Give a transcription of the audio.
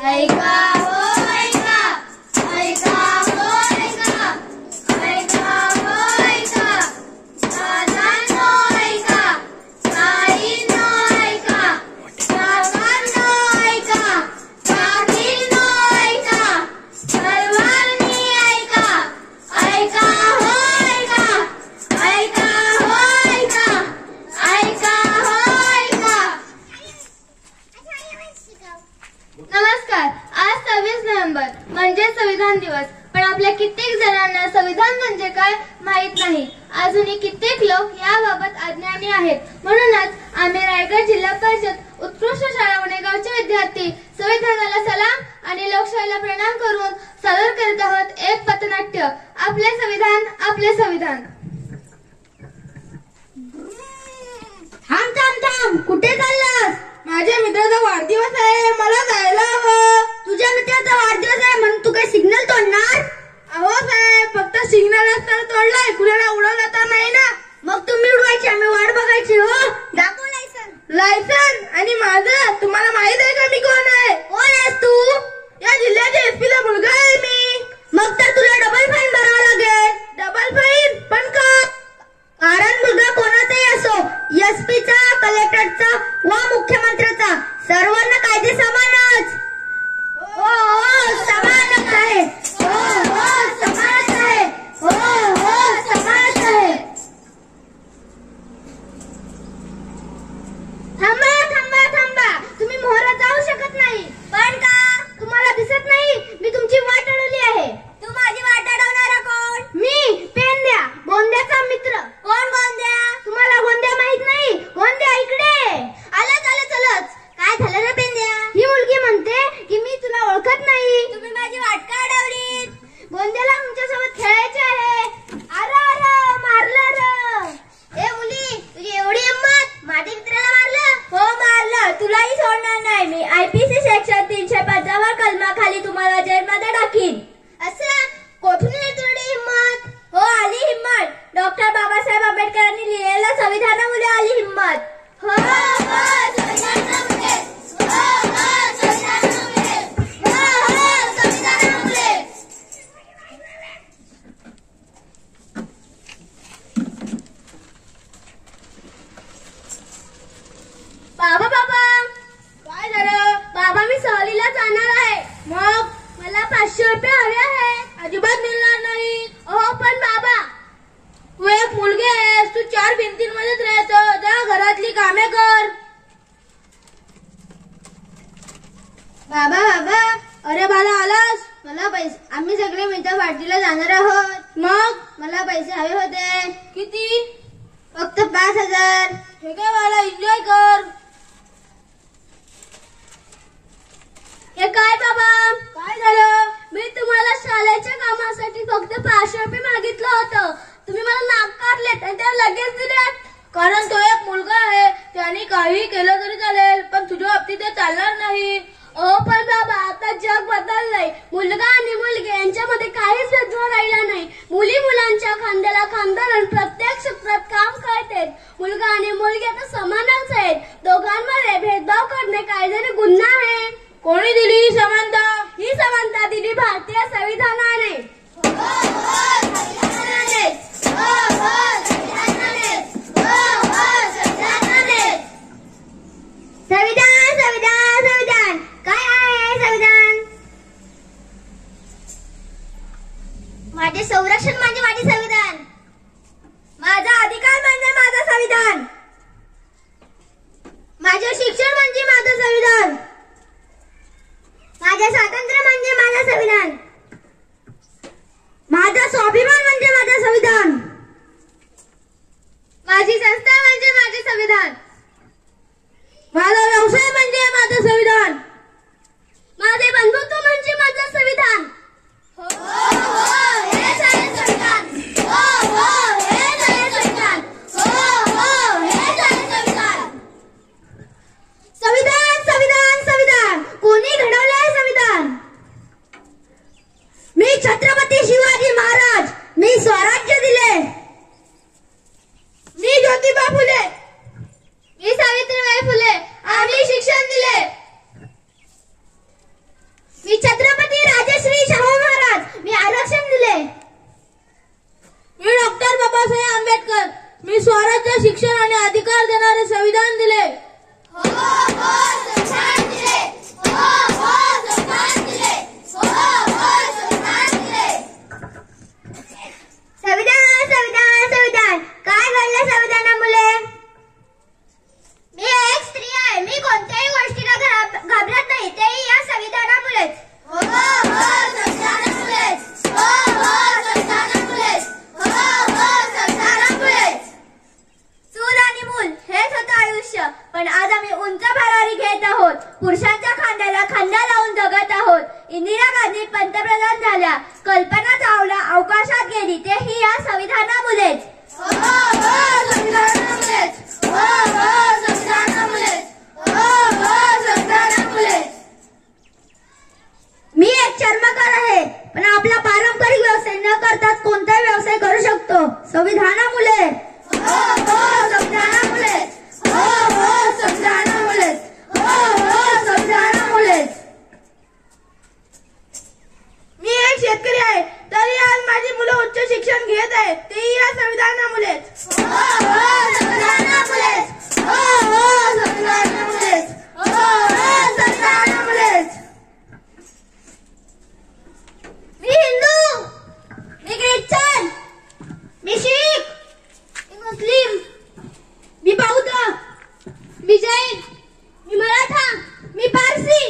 ऐका हो ऐका, ऐका हो ऐका, ऐका हो ऐका, दादांनो ऐका, ताईंनो ऐका, काकांनो ऐका, काकींनो ऐका, सर्वांनी ऐका, ऐका हो ऐका, ऐका हो ऐका, ऐका हो ऐका. नमस्कार. आज 26 नोव्हेंबर म्हणजे संविधान दिवस. पण आपल्या कित्येक जणांना संविधान म्हणजे काय माहित नाही. अजूनही कित्येक लोक याबाबत अज्ञानी आहेत. म्हणूनच आम्ही रायगड जिल्हा परिषद उत्कृष्ट शाळा वणेगावचे विद्यार्थी संविधानाला सलाम आणि लोकशाहीला प्रणाम करून सादर करीत आहोत एक पथनाट्य. आपले संविधान, आपले संविधान. थांब थांब थांब, कुठे चाललास? माझ्या मित्राचा वाढदिवस आहे, मला जायला हवं. तुझ्या मित्राचा वाढदिवस आहे म्हणून तू काय सिग्नल तोडणार? अहो साहेब, फक्त सिग्नल असताना तोडलाय, कुणाला उडवला तर नाही ना. मग तुम्ही उडवायची, आम्ही वाट बघायची. हो, दाखव लायसन. लायसन? आणि माझं? तुम्हाला माहित आहे का मी कोण आहे? कोण आहेस तू? या जिल्ह्याच्या एसपी चा मुलगा आहे मी. मग तर तुला डबल फाईन भरावा लागेल. Double fine? पण का? कारण मुलगा कोणाचाही असो, एसपीचा, कलेक्टरचा वा मुख्यमंत्र्याचा, सर्वांना कायदे समानच. हो हो समानच आहे. हो हो समानच आहे. हो हो समानच आहे. थांबा थांबा थांबा, तुम्ही मोहरात जाऊ शकत नाही. पण का? तुम्हाला दिसत नाही मी तुमची वाट अडवली आहे. तू माझी वाट अडवणारा कोण? मी पेंद्या, गोंद्याचा मित्र. कोण गोंद्या? तुम्हाला गोंद्या माहित नाही? गोंद्या इकडे. आलंच आलं चलच. काय झालं रे पेंद्या? ही मुलगी म्हणते की मी तुला ओळखत नाही. तुम्ही माझी वाट का अडवली? गोंद्याला आमच्यासोबत खेळायचे आहे. अरे अरे मारलं र. ए मुली, तुझी एवढी हिंमत? माझ्या मित्राला मारलं? हो मारलं. तुलाही सोडणार नाही मी. IPC सेक्शन 305 कलमाखाली तुम्हाला जेलमध्ये टाकीन. असं? कुठून येईल तुझी हिंमत? हो आली हिंमत. डॉक्टर बाबासाहेब आंबेडकरांनी लिहिलेल्या संविधानामुळे आली हिंमत. हो हो संविधानामुळे. हो हो संविधानामुळे. हो हो संविधानामुळे. बाबा बाबा, काय झालं? बाबा मी सहलीला जाणार आहे. मग मला 500 रुपये हवे आहे. अजिबात मिळणार नाही. अहो पण बाबा, तू एक मुलगी आहेस, तू 4 भिंतींमध्येच राहतो, जा घरातली कामे कर. बाबा बाबा, अरे बाला आलास? मला पैसे, आम्ही सगळे मित्र पार्टीला जाणार आहोत. मग मला पैसे हवे होते. किती? फक्त 5000. ठीक आहे बाला, एन्जॉय कर. हे काय बाबा? काय झालं? मी तुम्हाला शाळेच्या कामासाठी फक्त 500 रुपये मागितलं होतं. तुम्ही मला नाकारलेत आणि त्या लगेच दिलेत. कारण तो एक मुलगा आहे, त्याने काही केलं तरी चालेल, पण तुझ्या बाबतीत ते चालणार नाही. अहो पण बाबा, आता जग बदललंय. मुलगा आणि मुलगी यांच्यामध्ये काहीच भेदभाव राहिला नाही. मुली मुलांच्या खांद्याला खांदा लावून प्रत्येक क्षेत्रात काम करतात. मुलगा आणि मुलगी आता समानच आहेत. दोघांमध्ये भेदभाव करणे कायद्याने गुन्हा आहे. कोणी दिली ही समानता? ही समानता दिली भारतीय संविधानाने. हो हो संविधानाने. हो हो संविधानाने. हो हो संविधानाने. संविधान संविधान संविधान. काय आहे संविधान? माझे संरक्षण म्हणजे माझे संविधान. माझा अधिकार म्हणजे माझं संविधान. माझे शिक्षण म्हणजे माझं संविधान. पण आज आम्ही उंच भरारी घेत आहोत. पुरुषांच्या खांद्याला खांदा लावून जगत आहोत. इंदिरा गांधी पंतप्रधान झाल्या, कल्पना चावला अवकाशात गेली, तेही या संविधानामुळेच. मी एक चर्मकार आहे, पण आपला पारंपरिक व्यवसाय न करताच कोणताही व्यवसाय करू शकतो. संविधानामुळे. मी एक शेतकरी आहे, तरी आज माझी मुलं उच्च शिक्षण घेत आहेत, तेही या संविधानामुळेच. मी हिंदू, मी ख्रिश्चन, मी शीख, मी मुस्लिम, मी बौद्ध, मी जैन, मी मराठा, मी पारसी,